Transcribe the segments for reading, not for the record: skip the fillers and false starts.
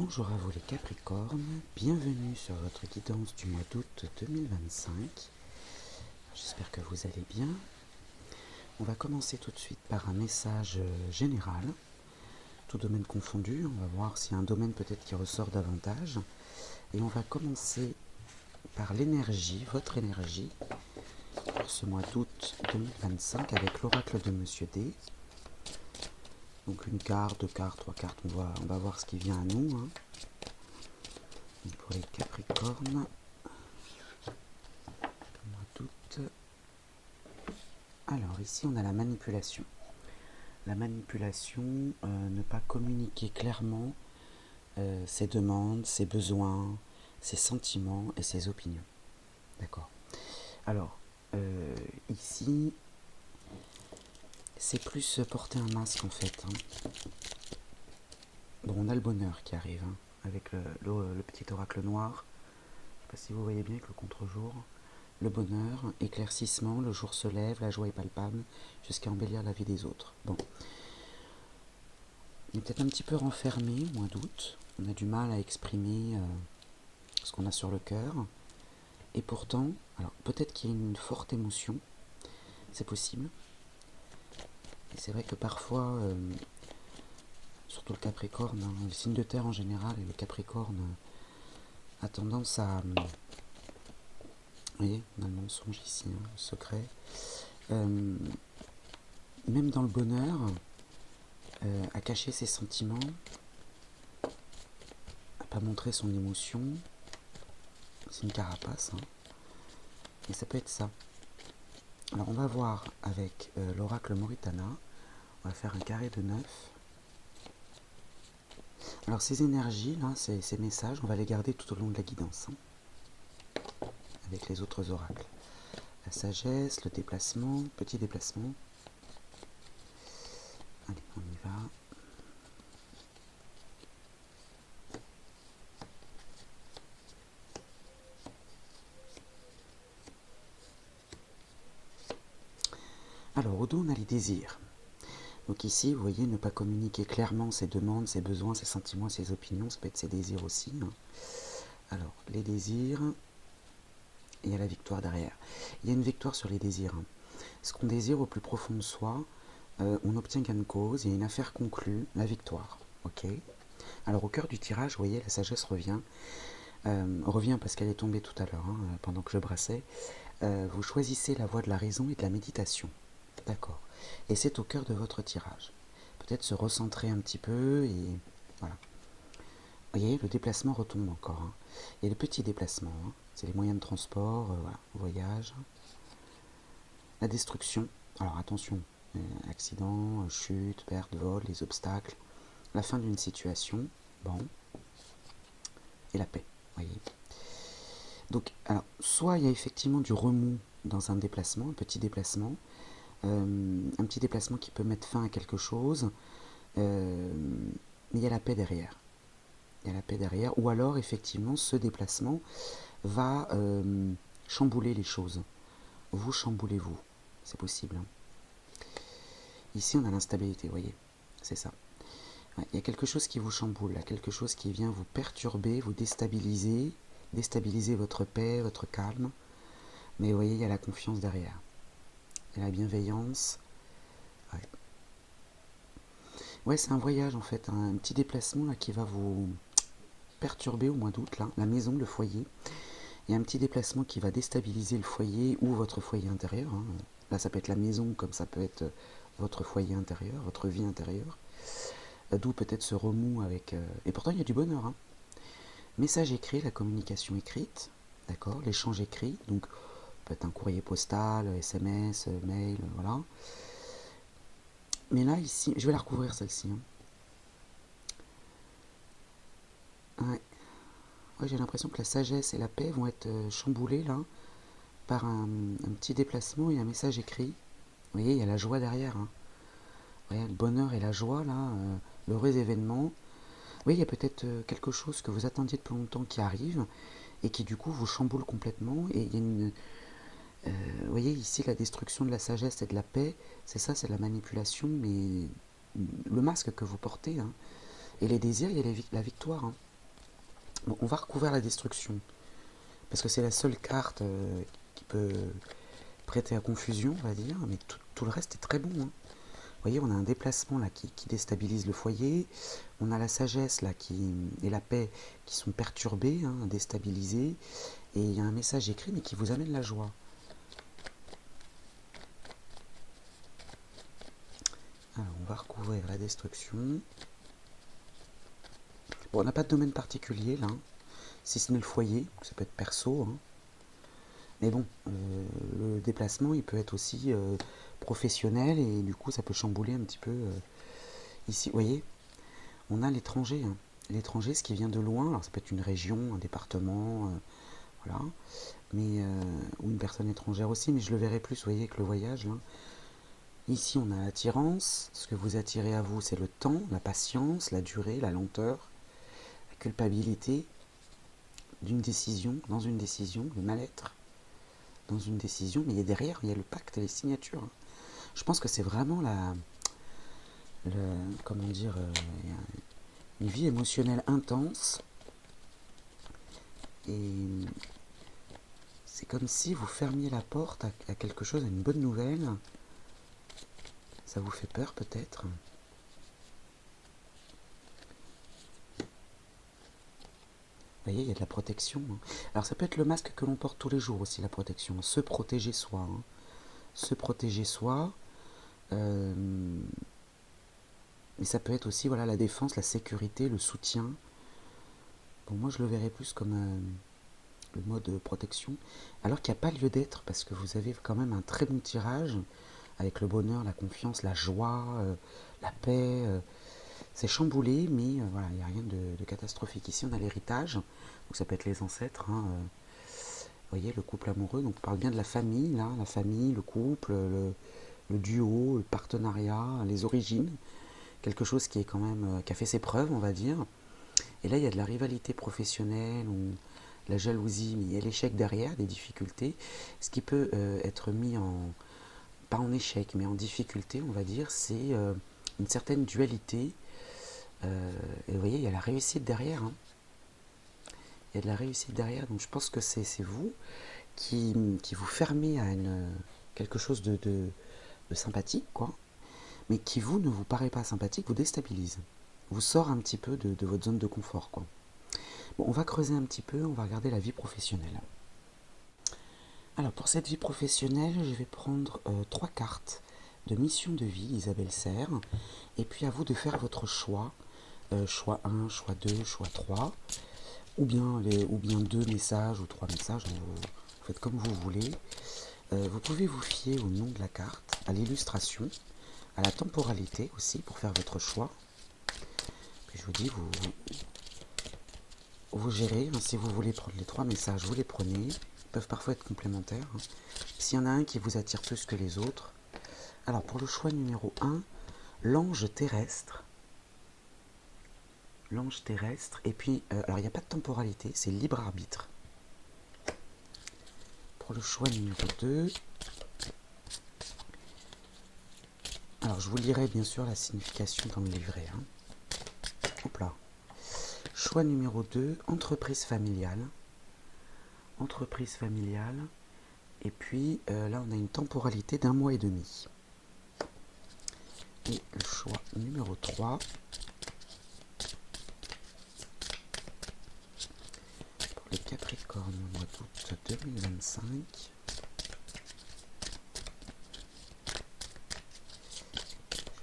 Bonjour à vous les Capricornes, bienvenue sur votre guidance du mois d'août 2025. J'espère que vous allez bien. On va commencer tout de suite par un message général, tout domaine confondu. On va voir s'il y a un domaine peut-être qui ressort davantage. Et on va commencer par l'énergie, votre énergie, pour ce mois d'août 2025 avec l'oracle de Monsieur D. Donc une carte, deux cartes, trois cartes, on va voir ce qui vient à nous. Pour les Capricornes, mois d'août. Alors ici on a la manipulation. La manipulation, ne pas communiquer clairement ses demandes, ses besoins, ses sentiments et ses opinions. D'accord. Alors ici c'est plus porter un masque en fait. Bon, on a le bonheur qui arrive avec le petit oracle noir. Je ne sais pas si vous voyez bien avec le contre-jour. Le bonheur, éclaircissement, le jour se lève, la joie est palpable, jusqu'à embellir la vie des autres. Bon. On est peut-être un petit peu renfermé au mois d'août. On a du mal à exprimer ce qu'on a sur le cœur. Et pourtant, alors peut-être qu'il y a une forte émotion, c'est possible. Et c'est vrai que parfois, surtout le Capricorne, le signe de terre en général, et le Capricorne a tendance à... Vous voyez, on a le mensonge ici, le secret. Même dans le bonheur, à cacher ses sentiments, à pas montrer son émotion. C'est une carapace, et ça peut être ça. Alors on va voir avec l'oracle Moritana, on va faire un carré de 9. Alors ces énergies, là, ces messages, on va les garder tout au long de la guidance, avec les autres oracles. La sagesse, le déplacement, petit déplacement. Allez, on y va. Alors, au dos, on a les désirs. Donc ici, vous voyez, ne pas communiquer clairement ses demandes, ses besoins, ses sentiments, ses opinions, ça peut être ses désirs aussi. Alors, les désirs, et il y a la victoire derrière. Il y a une victoire sur les désirs. Ce qu'on désire au plus profond de soi, on obtient gain de cause, il y a une affaire conclue, la victoire. Ok. Alors au cœur du tirage, vous voyez, la sagesse revient. Revient parce qu'elle est tombée tout à l'heure, pendant que je brassais. Vous choisissez la voie de la raison et de la méditation. D'accord. Et c'est au cœur de votre tirage. Peut-être se recentrer un petit peu et voilà. Vous voyez, le déplacement retombe encore. Et le petit déplacement, c'est les moyens de transport, voilà, voyage. La destruction, alors attention, accident, chute, perte, vol, les obstacles, la fin d'une situation, bon, et la paix, voyez. Donc, alors, soit il y a effectivement du remous dans un déplacement, un petit déplacement qui peut mettre fin à quelque chose, mais il y a la paix derrière. Il y a la paix derrière, ou alors effectivement ce déplacement va chambouler les choses. Vous chamboulez-vous, c'est possible. Ici on a l'instabilité, vous voyez, c'est ça. Ouais, il y a quelque chose qui vous chamboule, quelque chose qui vient vous perturber, vous déstabiliser votre paix, votre calme. Mais vous voyez, il y a la confiance derrière. Il y a la bienveillance. Ouais, c'est un voyage en fait, un petit déplacement là, qui va vous perturber au mois d'août, là, la maison, le foyer. Il y a un petit déplacement qui va déstabiliser le foyer ou votre foyer intérieur. Là, ça peut être la maison, comme ça peut être votre foyer intérieur, votre vie intérieure. D'où peut-être ce remous avec... Et pourtant, il y a du bonheur. Message écrit, la communication écrite, d'accord, l'échange écrit, donc peut-être un courrier postal, SMS, mail, voilà. Mais là, ici, je vais la recouvrir celle-ci. Ouais, j'ai l'impression que la sagesse et la paix vont être chamboulées là par un petit déplacement et un message écrit. Vous voyez, il y a la joie derrière. Vous voyez, le bonheur et la joie là, l'heureux événement. Oui, il y a peut-être quelque chose que vous attendiez depuis longtemps qui arrive et qui du coup vous chamboule complètement. Et il y a une... vous voyez ici la destruction de la sagesse et de la paix, c'est ça, c'est la manipulation, mais le masque que vous portez. Et les désirs, il y a la victoire. Bon, on va recouvrir la destruction, parce que c'est la seule carte qui peut prêter à confusion, on va dire, mais tout le reste est très bon. Hein. Vous voyez, on a un déplacement là qui déstabilise le foyer, on a la sagesse là et la paix qui sont perturbés, hein, déstabilisés, et il y a un message écrit mais qui vous amène la joie. Alors, on va recouvrir la destruction. Bon, on n'a pas de domaine particulier là, hein, si ce n'est le foyer, ça peut être perso. Hein. Mais bon, le déplacement, il peut être aussi professionnel et du coup, ça peut chambouler un petit peu. Ici, vous voyez, on a l'étranger. Hein. L'étranger, ce qui vient de loin, alors ça peut être une région, un département, voilà, mais ou une personne étrangère aussi, mais je le verrai plus, vous voyez, que le voyage. Là. Ici, on a l'attirance. Ce que vous attirez à vous, c'est le temps, la patience, la durée, la lenteur, la culpabilité d'une décision, dans une décision, le mal-être dans une décision, mais derrière, il y a le pacte et les signatures. Je pense que c'est vraiment comment dire, une vie émotionnelle intense, et c'est comme si vous fermiez la porte à quelque chose, à une bonne nouvelle. Ça vous fait peur peut-être. Vous voyez, il y a de la protection. Hein. Alors ça peut être le masque que l'on porte tous les jours aussi, la protection. Se protéger soi. Hein. Se protéger soi. Mais ça peut être aussi voilà, la défense, la sécurité, le soutien. Bon, moi je le verrais plus comme le mode protection. Alors qu'il n'y a pas lieu d'être, parce que vous avez quand même un très bon tirage, avec le bonheur, la confiance, la joie, la paix. C'est chamboulé, mais voilà, il n'y a rien de catastrophique. Ici, on a l'héritage, donc ça peut être les ancêtres. Hein, vous voyez, le couple amoureux, donc on parle bien de la famille, là, la famille, le couple, le duo, le partenariat, les origines. Quelque chose qui est quand même, qui a fait ses preuves, on va dire. Et là, il y a de la rivalité professionnelle, ou la jalousie, mais il y a l'échec derrière, des difficultés. Ce qui peut être mis pas en échec, mais en difficulté, on va dire, c'est une certaine dualité. Et vous voyez, il y a la réussite derrière. Hein. Il y a de la réussite derrière. Donc je pense que c'est vous qui vous fermez à quelque chose de sympathique, quoi. Mais qui vous ne vous paraît pas sympathique, vous déstabilise. Vous sort un petit peu de votre zone de confort, quoi. Bon, on va creuser un petit peu, on va regarder la vie professionnelle. Alors pour cette vie professionnelle, je vais prendre 3 cartes de mission de vie, Isabelle Serre. Et puis à vous de faire votre choix. Choix 1, choix 2, choix 3, ou bien 2 messages ou 3 messages, vous faites comme vous voulez. Vous pouvez vous fier au nom de la carte, à l'illustration, à la temporalité aussi pour faire votre choix. Puis je vous dis, vous gérez, hein, si vous voulez prendre les 3 messages, vous les prenez, ils peuvent parfois être complémentaires. Hein. S'il y en a un qui vous attire plus que les autres. Alors pour le choix numéro 1, l'ange terrestre. L'ange terrestre, et puis, alors il n'y a pas de temporalité, c'est libre arbitre. Pour le choix numéro 2, alors je vous lirai bien sûr la signification dans le livret. Hein. Hop là. Choix numéro 2, entreprise familiale. Entreprise familiale, et puis là on a une temporalité d'1 mois et demi. Et le choix numéro 3, les Capricornes au mois d'août 2025.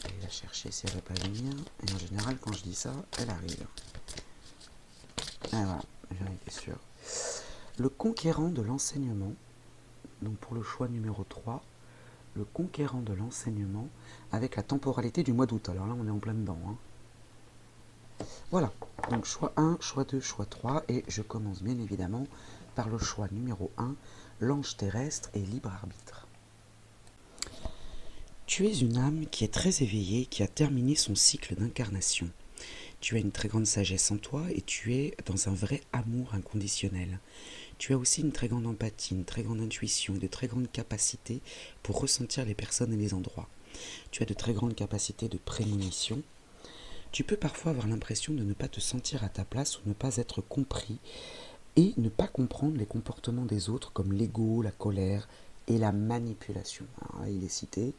Je vais la chercher si elle ne va pas venir. Et en général, quand je dis ça, elle arrive. Ah voilà, j'en étais sûr. Le conquérant de l'enseignement. Donc pour le choix numéro 3, le conquérant de l'enseignement avec la temporalité du mois d'août. Alors là, on est en plein dedans. Hein. Voilà, donc choix 1, choix 2, choix 3, et je commence bien évidemment par le choix numéro 1, l'ange terrestre et libre arbitre. Tu es une âme qui est très éveillée, qui a terminé son cycle d'incarnation. Tu as une très grande sagesse en toi et tu es dans un vrai amour inconditionnel. Tu as aussi une très grande empathie, une très grande intuition et de très grandes capacités pour ressentir les personnes et les endroits. Tu as de très grandes capacités de prémonition. Tu peux parfois avoir l'impression de ne pas te sentir à ta place ou ne pas être compris et ne pas comprendre les comportements des autres comme l'ego, la colère et la manipulation. Alors là, il est cité.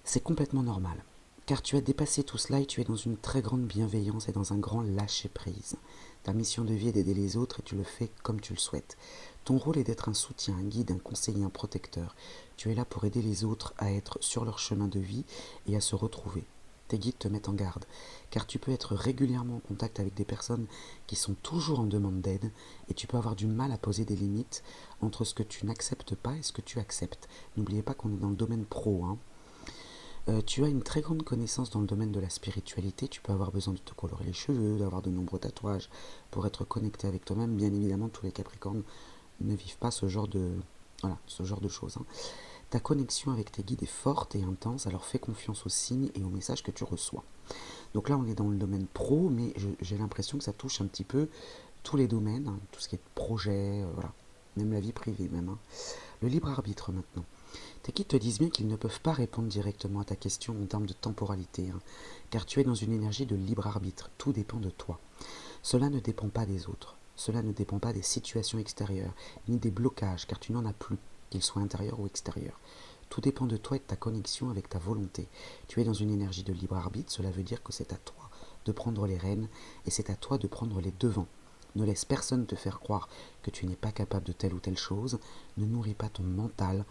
C'est complètement normal, car tu as dépassé tout cela et tu es dans une très grande bienveillance et dans un grand lâcher-prise. Ta mission de vie est d'aider les autres et tu le fais comme tu le souhaites. Ton rôle est d'être un soutien, un guide, un conseiller, un protecteur. Tu es là pour aider les autres à être sur leur chemin de vie et à se retrouver. Tes guides te mettent en garde, car tu peux être régulièrement en contact avec des personnes qui sont toujours en demande d'aide et tu peux avoir du mal à poser des limites entre ce que tu n'acceptes pas et ce que tu acceptes. N'oubliez pas qu'on est dans le domaine pro, hein. Tu as une très grande connaissance dans le domaine de la spiritualité, tu peux avoir besoin de te colorer les cheveux, d'avoir de nombreux tatouages pour être connecté avec toi-même. Bien évidemment, tous les Capricornes ne vivent pas ce genre de, ce genre de choses, hein. Ta connexion avec tes guides est forte et intense, alors fais confiance aux signes et aux messages que tu reçois. Donc là, on est dans le domaine pro, mais j'ai l'impression que ça touche un petit peu tous les domaines, hein, tout ce qui est projet, voilà, même la vie privée même, hein. Le libre arbitre maintenant. Tes guides te disent bien qu'ils ne peuvent pas répondre directement à ta question en termes de temporalité, hein, car tu es dans une énergie de libre arbitre, tout dépend de toi. Cela ne dépend pas des autres, cela ne dépend pas des situations extérieures, ni des blocages, car tu n'en as plus, qu'ils soient intérieurs ou extérieurs. Tout dépend de toi et de ta connexion avec ta volonté. Tu es dans une énergie de libre arbitre, cela veut dire que c'est à toi de prendre les rênes et c'est à toi de prendre les devants. Ne laisse personne te faire croire que tu n'es pas capable de telle ou telle chose, ne nourris pas ton mental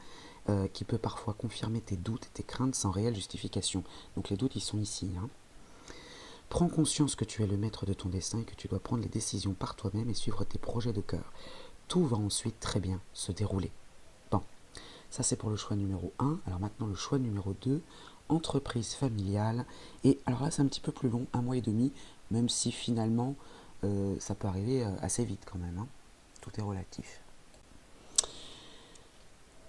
qui peut parfois confirmer tes doutes et tes craintes sans réelle justification. Donc les doutes, ils sont ici, hein. Prends conscience que tu es le maître de ton destin et que tu dois prendre les décisions par toi-même et suivre tes projets de cœur. Tout va ensuite très bien se dérouler. Bon, ça c'est pour le choix numéro 1. Alors maintenant le choix numéro 2, entreprise familiale. Et alors là c'est un petit peu plus long, 1 mois et demi, même si finalement ça peut arriver assez vite quand même, hein. Tout est relatif.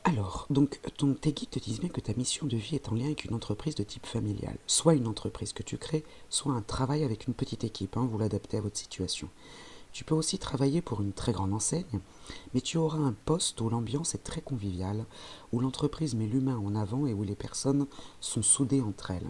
Alors, donc, tes guides te disent bien que ta mission de vie est en lien avec une entreprise de type familial. Soit une entreprise que tu crées, soit un travail avec une petite équipe, hein, vous l'adaptez à votre situation. Tu peux aussi travailler pour une très grande enseigne, mais tu auras un poste où l'ambiance est très conviviale, où l'entreprise met l'humain en avant et où les personnes sont soudées entre elles.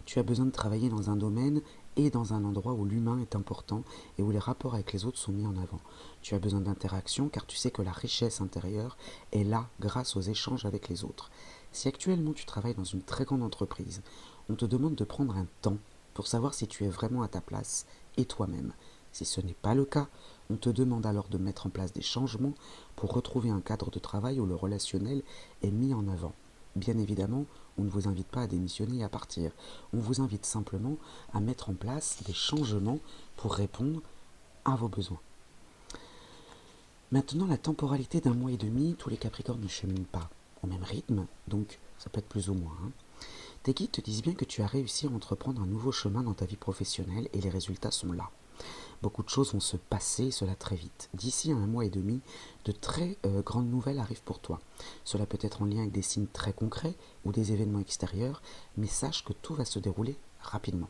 Tu as besoin de travailler dans un domaine et dans un endroit où l'humain est important et où les rapports avec les autres sont mis en avant. Tu as besoin d'interaction car tu sais que la richesse intérieure est là grâce aux échanges avec les autres. Si actuellement tu travailles dans une très grande entreprise, on te demande de prendre un temps pour savoir si tu es vraiment à ta place et toi-même. Si ce n'est pas le cas, on te demande alors de mettre en place des changements pour retrouver un cadre de travail où le relationnel est mis en avant. Bien évidemment, on ne vous invite pas à démissionner et à partir. On vous invite simplement à mettre en place des changements pour répondre à vos besoins. Maintenant, la temporalité d'1 mois et demi, tous les Capricornes ne cheminent pas au même rythme, donc ça peut être plus ou moins, hein. Tes guides te disent bien que tu as réussi à entreprendre un nouveau chemin dans ta vie professionnelle et les résultats sont là. Beaucoup de choses vont se passer, et cela très vite. D'ici à 1 mois et demi, de très grandes nouvelles arrivent pour toi. Cela peut être en lien avec des signes très concrets ou des événements extérieurs, mais sache que tout va se dérouler rapidement.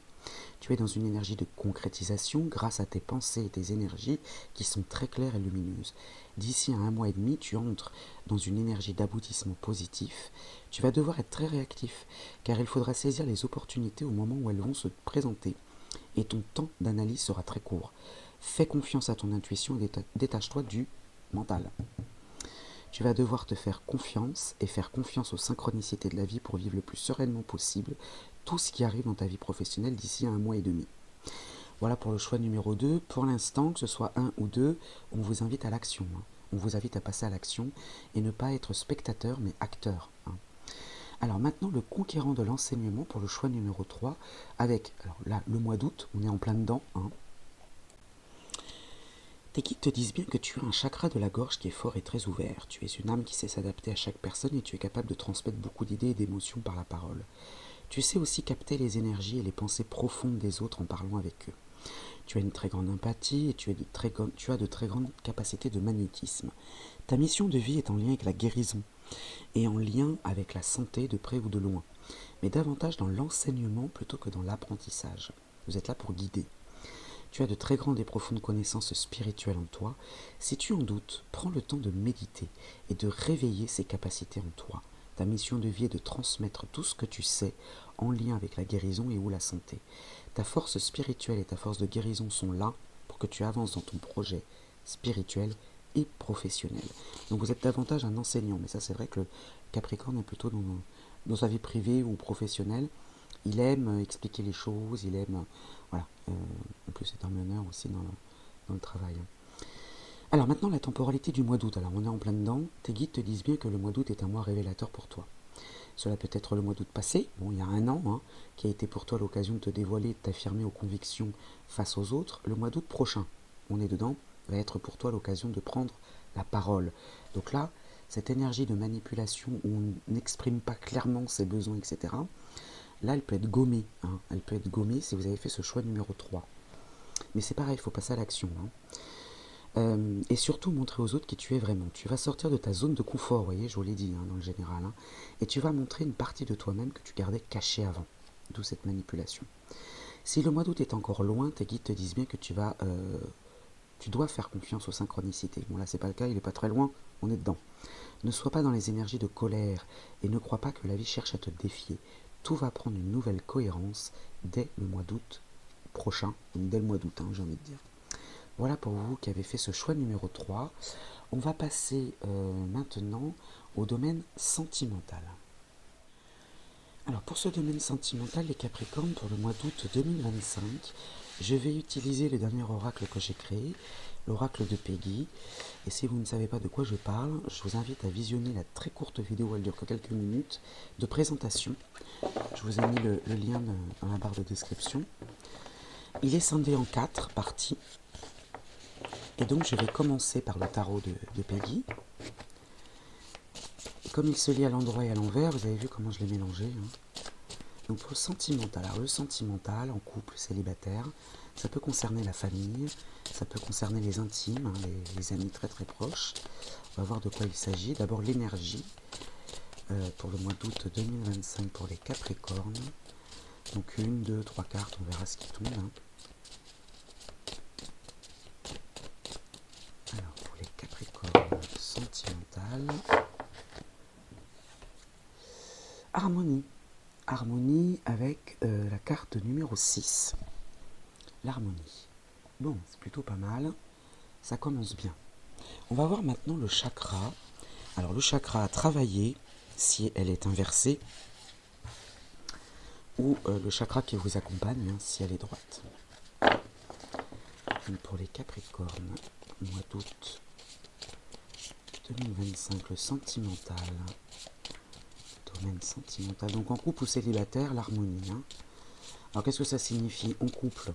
Tu es dans une énergie de concrétisation grâce à tes pensées et tes énergies qui sont très claires et lumineuses. D'ici à 1 mois et demi, tu entres dans une énergie d'aboutissement positif. Tu vas devoir être très réactif, car il faudra saisir les opportunités au moment où elles vont se présenter. Et ton temps d'analyse sera très court. Fais confiance à ton intuition et détache-toi du mental. Tu vas devoir te faire confiance et faire confiance aux synchronicités de la vie pour vivre le plus sereinement possible tout ce qui arrive dans ta vie professionnelle d'ici à 1 mois et demi. Voilà pour le choix numéro 2. Pour l'instant, que ce soit 1 ou 2, on vous invite à l'action, hein. On vous invite à passer à l'action et ne pas être spectateur mais acteur, hein. Alors maintenant, le conquérant de l'enseignement pour le choix numéro 3, avec, alors là, le mois d'août, on est en plein dedans, hein. Tes guides te disent bien que tu as un chakra de la gorge qui est fort et très ouvert. Tu es une âme qui sait s'adapter à chaque personne et tu es capable de transmettre beaucoup d'idées et d'émotions par la parole. Tu sais aussi capter les énergies et les pensées profondes des autres en parlant avec eux. Tu as une très grande empathie et tu as de très grandes capacités de magnétisme. Ta mission de vie est en lien avec la guérison et en lien avec la santé de près ou de loin, mais davantage dans l'enseignement plutôt que dans l'apprentissage. Vous êtes là pour guider. Tu as de très grandes et profondes connaissances spirituelles en toi. Si tu en doutes, prends le temps de méditer et de réveiller ces capacités en toi. Ta mission de vie est de transmettre tout ce que tu sais en lien avec la guérison et ou la santé. Ta force spirituelle et ta force de guérison sont là pour que tu avances dans ton projet spirituel et professionnel. Donc vous êtes davantage un enseignant, mais ça c'est vrai que le Capricorne est plutôt dans sa vie privée ou professionnelle. Il aime expliquer les choses, il aime... voilà. En plus c'est un meneur aussi dans le travail. Alors maintenant la temporalité du mois d'août. Alors on est en plein dedans. Tes guides te disent bien que le mois d'août est un mois révélateur pour toi. Cela peut être le mois d'août passé, bon il y a un an, qui a été pour toi l'occasion de te dévoiler, de t'affirmer aux convictions face aux autres. Le mois d'août prochain, on est dedans, va être pour toi l'occasion de prendre la parole. Donc là, cette énergie de manipulation où on n'exprime pas clairement ses besoins, etc., là elle peut être gommée. Elle peut être gommée si vous avez fait ce choix numéro 3. Mais c'est pareil, il faut passer à l'action. Et surtout montrer aux autres qui tu es vraiment. Tu vas sortir de ta zone de confort, vous voyez, je vous l'ai dit dans le général, et tu vas montrer une partie de toi-même que tu gardais cachée avant, d'où cette manipulation. Si le mois d'août est encore loin, tes guides te disent bien que tu dois faire confiance aux synchronicités. Bon là c'est pas le cas, il est pas très loin, on est dedans. Ne sois pas dans les énergies de colère et ne crois pas que la vie cherche à te défier. Tout va prendre une nouvelle cohérence dès le mois d'août prochain, donc dès le mois d'août, j'ai envie de dire. Voilà pour vous qui avez fait ce choix numéro 3. On va passer maintenant au domaine sentimental. Alors pour ce domaine sentimental, les Capricornes, pour le mois d'août 2025, je vais utiliser le dernier oracle que j'ai créé, l'oracle de Peggy. Et si vous ne savez pas de quoi je parle, je vous invite à visionner la très courte vidéo, elle dure que quelques minutes, de présentation. Je vous ai mis le lien dans la barre de description. Il est scindé en 4 parties. Et donc je vais commencer par le tarot de Peggy. Et comme il se lit à l'endroit et à l'envers, vous avez vu comment je l'ai mélangé. Donc pour le sentimental, alors le sentimental en couple célibataire, ça peut concerner la famille, ça peut concerner les intimes, les amis très très proches. On va voir de quoi il s'agit. D'abord l'énergie pour le mois d'août 2025 pour les Capricornes. Donc 1, 2, 3 cartes, on verra ce qui tombe. Alors pour les Capricornes sentimentales, harmonie. Harmonie avec la carte numéro 6. L'harmonie. Bon, c'est plutôt pas mal. Ça commence bien. On va voir maintenant le chakra. Alors le chakra à travailler, si elle est inversée, ou le chakra qui vous accompagne, si elle est droite. Donc pour les Capricornes, mois d'août 2025, le sentimental. Domaine sentimental. Donc en couple ou célibataire, l'harmonie. Alors qu'est-ce que ça signifie? En couple,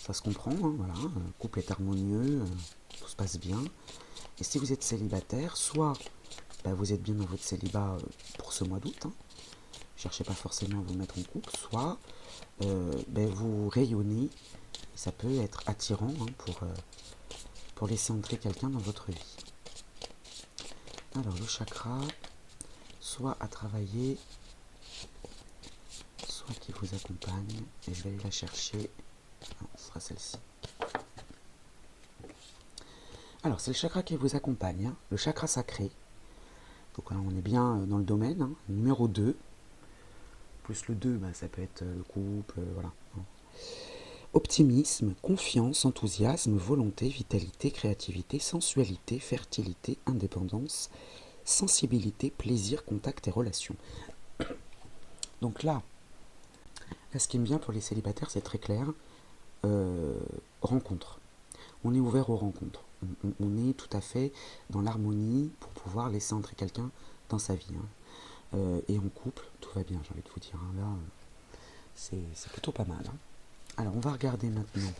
ça se comprend, voilà, le couple est harmonieux, tout se passe bien. Et si vous êtes célibataire, soit vous êtes bien dans votre célibat pour ce mois d'août, cherchez pas forcément à vous mettre en couple, soit vous rayonnez, et ça peut être attirant pour laisser entrer quelqu'un dans votre vie. Alors le chakra, soit à travailler, soit qui vous accompagne, et je vais aller la chercher. Non, ce sera celle-ci. Alors c'est le chakra qui vous accompagne, le chakra sacré. Donc là on est bien dans le domaine, numéro 2. Plus le 2, ça peut être le couple, voilà. Optimisme, confiance, enthousiasme, volonté, vitalité, créativité, sensualité, fertilité, indépendance, sensibilité, plaisir, contact et relations. Donc là, ce qui me vient pour les célibataires, c'est très clair. Rencontre. On est ouvert aux rencontres. On est tout à fait dans l'harmonie pour pouvoir laisser entrer quelqu'un dans sa vie. Et en couple, tout va bien, j'ai envie de vous dire. Là, c'est plutôt pas mal. Alors, on va regarder maintenant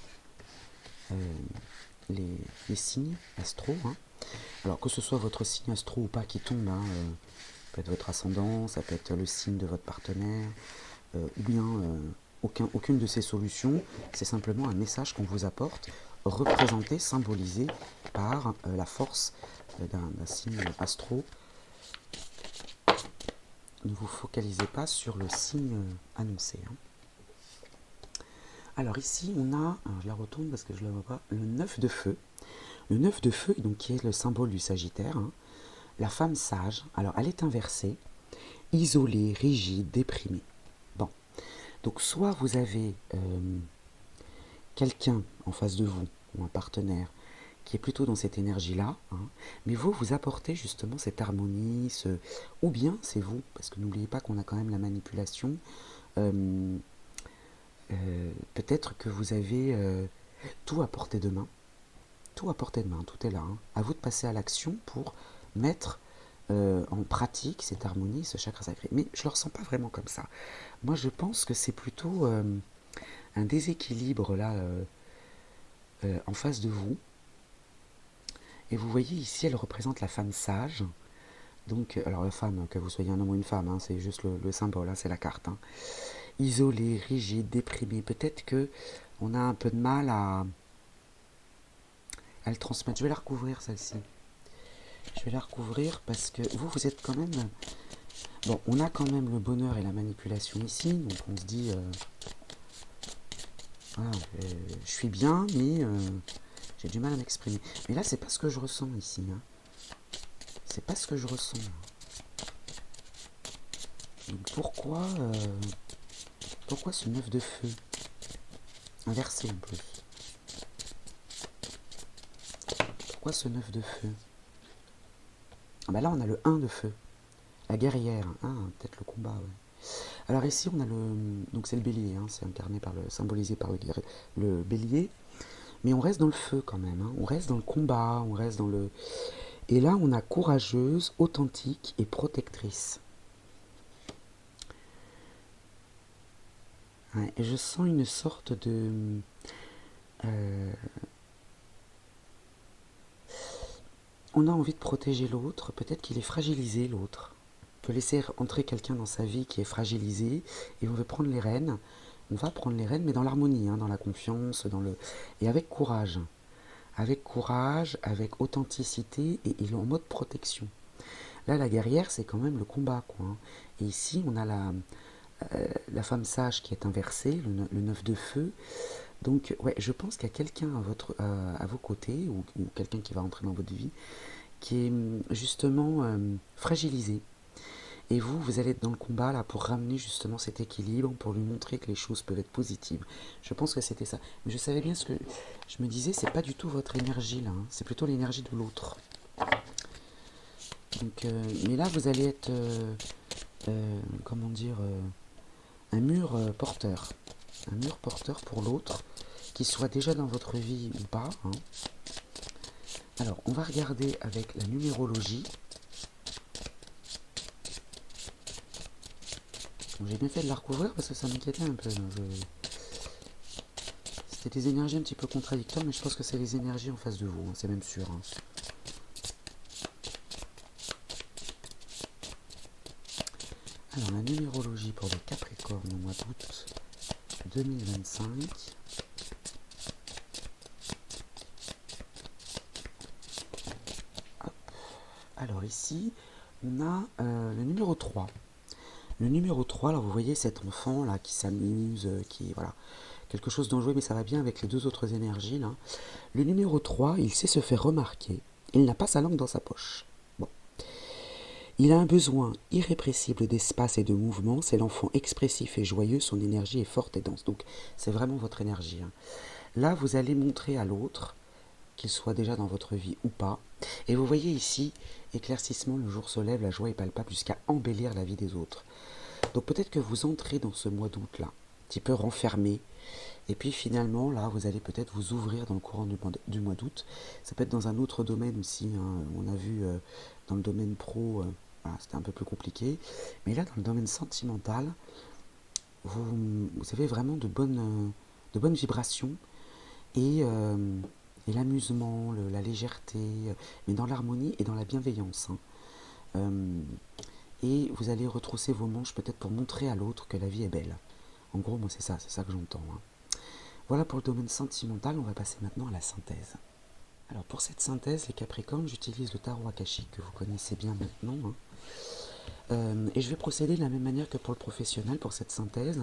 les signes astro. Alors, que ce soit votre signe astro ou pas qui tombe, ça peut être votre ascendant, ça peut être le signe de votre partenaire, ou bien aucune de ces solutions. C'est simplement un message qu'on vous apporte, représenté, symbolisé par la force d'un signe astro. Ne vous focalisez pas sur le signe annoncé. Alors ici, on a, je la retourne parce que je ne la vois pas, le 9 de feu. Le 9 de feu, donc, qui est le symbole du Sagittaire. la femme sage, alors elle est inversée, isolée, rigide, déprimée. Bon, donc soit vous avez quelqu'un en face de vous, ou un partenaire, qui est plutôt dans cette énergie-là, hein, mais vous apportez justement cette harmonie, ou bien c'est vous, parce que n'oubliez pas qu'on a quand même la manipulation, peut-être que vous avez tout à portée de main, tout à portée de main, tout est là, hein. À vous de passer à l'action pour mettre en pratique cette harmonie, ce chakra sacré. Mais je ne le ressens pas vraiment comme ça. Moi, je pense que c'est plutôt un déséquilibre là en face de vous. Et vous voyez ici, elle représente la femme sage. Donc, alors la femme, que vous soyez un homme ou une femme, hein, c'est juste le symbole, hein, c'est la carte. Hein. Isolée, rigide, déprimée. Peut-être que on a un peu de mal à le transmettre. Je vais la recouvrir celle-ci. Je vais la recouvrir parce que vous êtes quand même... Bon, on a quand même le bonheur et la manipulation ici, donc on se dit... voilà, je suis bien, mais j'ai du mal à m'exprimer. Mais là, c'est pas ce que je ressens ici. Hein. C'est pas ce que je ressens. Donc pourquoi ce 9 de feu inversé en plus? Pourquoi ce 9 de feu? Ah bah là, on a le 1 de feu. La guerrière. Ah, peut-être le combat, ouais. Alors ici, on a le... Donc c'est le bélier, hein, c'est incarné par symbolisé par le bélier. Mais on reste dans le feu quand même. Hein. On reste dans le combat, on reste dans le... Et là, on a courageuse, authentique et protectrice. Ouais, et je sens une sorte de... on a envie de protéger l'autre, peut-être qu'il est fragilisé l'autre. On peut laisser entrer quelqu'un dans sa vie qui est fragilisé et on veut prendre les rênes. On va prendre les rênes, mais dans l'harmonie, hein, dans la confiance, et avec courage. Avec courage, avec authenticité, et il est en mode protection. Là, la guerrière, c'est quand même le combat, quoi. Hein. Et ici, on a la femme sage qui est inversée, le 9 de feu. Donc, ouais, je pense qu'il y a quelqu'un à vos côtés, ou quelqu'un qui va entrer dans votre vie, qui est justement fragilisé. Et vous allez être dans le combat là pour ramener justement cet équilibre, pour lui montrer que les choses peuvent être positives. Je pense que c'était ça. Mais je savais bien ce que je me disais, c'est pas du tout votre énergie là, hein. C'est plutôt l'énergie de l'autre. Donc, mais là vous allez être, comment dire, un mur porteur. Un mur porteur pour l'autre, qu'il soit déjà dans votre vie ou pas. Hein. Alors, on va regarder avec la numérologie. J'ai bien fait de la recouvrir parce que ça m'inquiétait un peu. C'était des énergies un petit peu contradictoires, mais je pense que c'est les énergies en face de vous, hein, c'est même sûr. Hein. Alors, la numérologie pour les Capricornes au mois d'août 2025. Hop. Alors ici, on a le numéro 3. Le numéro 3, alors vous voyez cet enfant là qui s'amuse, qui voilà, quelque chose d'enjoué, mais ça va bien avec les deux autres énergies là. Le numéro 3, il sait se faire remarquer, il n'a pas sa langue dans sa poche. Bon. Il a un besoin irrépressible d'espace et de mouvement, c'est l'enfant expressif et joyeux, son énergie est forte et dense. Donc c'est vraiment votre énergie. Hein. Là, vous allez montrer à l'autre, qu'il soit déjà dans votre vie ou pas. Et vous voyez ici, éclaircissement, le jour se lève, la joie est palpable jusqu'à embellir la vie des autres. Donc peut-être que vous entrez dans ce mois d'août là, un petit peu renfermé, et puis finalement là vous allez peut-être vous ouvrir dans le courant du mois d'août. Ça peut être dans un autre domaine aussi, hein. On a vu dans le domaine pro, voilà, c'était un peu plus compliqué, mais là dans le domaine sentimental, vous avez vraiment de bonnes vibrations, et, l'amusement, la légèreté, mais dans l'harmonie et dans la bienveillance. Hein. Et vous allez retrousser vos manches peut-être pour montrer à l'autre que la vie est belle. En gros, moi c'est ça que j'entends. Hein. Voilà pour le domaine sentimental, on va passer maintenant à la synthèse. Alors pour cette synthèse, les Capricornes, j'utilise le tarot akashique que vous connaissez bien maintenant. Hein. Et je vais procéder de la même manière que pour le professionnel pour cette synthèse,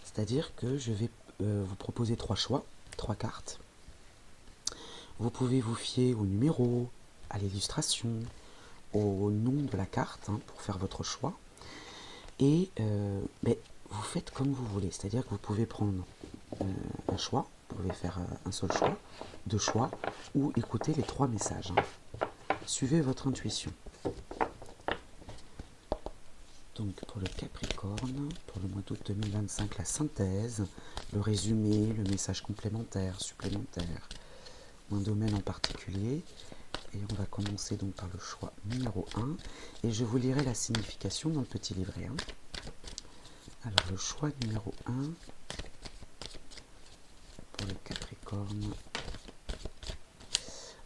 c'est-à-dire que je vais vous proposer 3 choix, 3 cartes. Vous pouvez vous fier au numéro, à l'illustration, au nom de la carte pour faire votre choix. Et vous faites comme vous voulez, c'est-à-dire que vous pouvez prendre un choix, vous pouvez faire un seul choix, deux choix, ou écouter les 3 messages. Suivez votre intuition. Donc pour le Capricorne, pour le mois d'août 2025, la synthèse, le résumé, le message complémentaire, supplémentaire, un domaine en particulier. Et on va commencer donc par le choix numéro 1. Et je vous lirai la signification dans le petit livret. Alors le choix numéro 1 pour le Capricorne.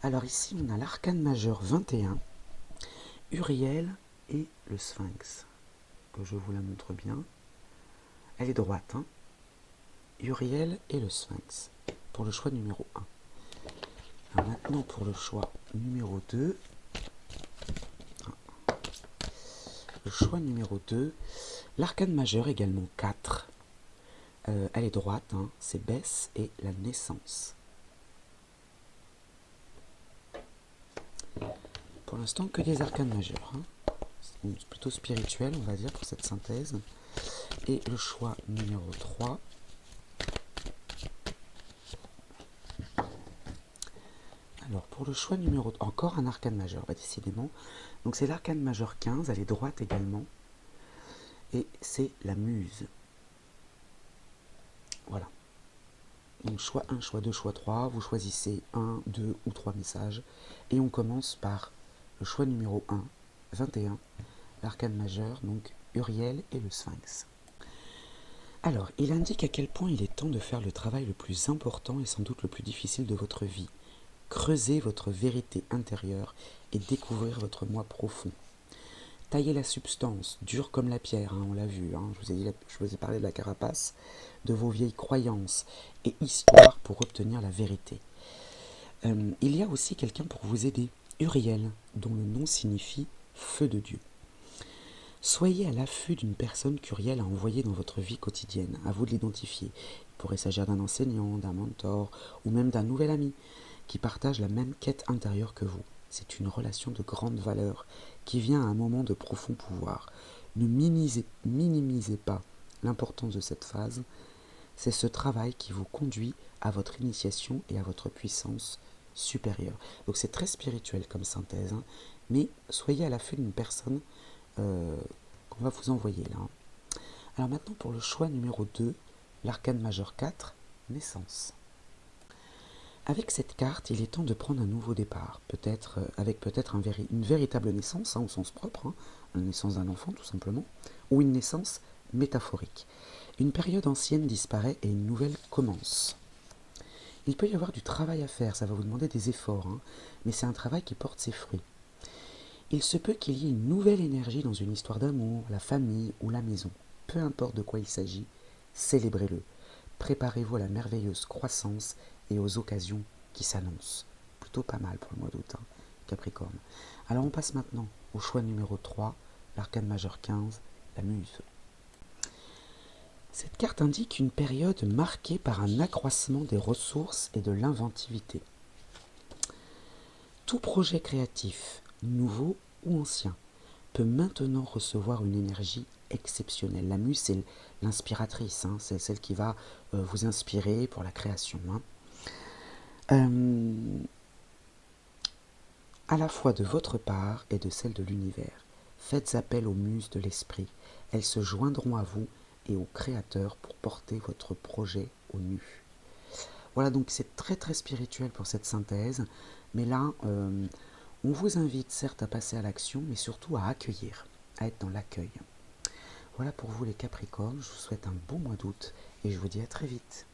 Alors ici on a l'arcane majeur 21, Uriel et le Sphinx. Que je vous la montre bien. Elle est droite. Uriel et le Sphinx pour le choix numéro 1. Alors maintenant pour le choix numéro 2. Le choix numéro 2, l'arcane majeur également 4. Elle est droite, c'est Bess et la naissance. Pour l'instant que des arcanes majeurs. C'est plutôt spirituel on va dire pour cette synthèse. Et le choix numéro 3. Alors pour le choix numéro 3, encore un arcane majeur, décidément. Donc c'est l'arcane majeur 15, elle est droite également. Et c'est la muse. Voilà. Donc choix 1, choix 2, choix 3, vous choisissez 1, 2 ou 3 messages. Et on commence par le choix numéro 1, 21, l'arcane majeur, donc Uriel et le Sphinx. Alors, il indique à quel point il est temps de faire le travail le plus important et sans doute le plus difficile de votre vie. Creusez votre vérité intérieure et découvrir votre moi profond. Taillez la substance, dure comme la pierre, on l'a vu, je vous ai parlé de la carapace, de vos vieilles croyances et histoires pour obtenir la vérité. Il y a aussi quelqu'un pour vous aider, Uriel, dont le nom signifie feu de Dieu. Soyez à l'affût d'une personne qu'Uriel a envoyée dans votre vie quotidienne, à vous de l'identifier. Il pourrait s'agir d'un enseignant, d'un mentor ou même d'un nouvel ami qui partage la même quête intérieure que vous. C'est une relation de grande valeur qui vient à un moment de profond pouvoir. Ne minimisez pas l'importance de cette phase. C'est ce travail qui vous conduit à votre initiation et à votre puissance supérieure. Donc c'est très spirituel comme synthèse, mais soyez à l'affût d'une personne qu'on va vous envoyer là. Alors maintenant pour le choix numéro 2, l'arcane majeur 4, naissance. Avec cette carte, il est temps de prendre un nouveau départ, avec une véritable naissance, au sens propre, la naissance d'un enfant tout simplement, ou une naissance métaphorique. Une période ancienne disparaît et une nouvelle commence. Il peut y avoir du travail à faire, ça va vous demander des efforts, mais c'est un travail qui porte ses fruits. Il se peut qu'il y ait une nouvelle énergie dans une histoire d'amour, la famille ou la maison. Peu importe de quoi il s'agit, célébrez-le. Préparez-vous à la merveilleuse croissance et aux occasions qui s'annoncent. Plutôt pas mal pour le mois d'août, Capricorne. Alors on passe maintenant au choix numéro 3, l'arcane majeur 15, la muse. Cette carte indique une période marquée par un accroissement des ressources et de l'inventivité. Tout projet créatif, nouveau ou ancien, peut maintenant recevoir une énergie exceptionnelle. La muse, c'est l'inspiratrice, c'est celle qui va vous inspirer pour la création. À la fois de votre part et de celle de l'univers. Faites appel aux muses de l'esprit. Elles se joindront à vous et au Créateur pour porter votre projet au nu. Voilà, donc c'est très très spirituel pour cette synthèse, mais là, on vous invite certes à passer à l'action, mais surtout à accueillir, à être dans l'accueil. Voilà pour vous les Capricornes, je vous souhaite un bon mois d'août et je vous dis à très vite.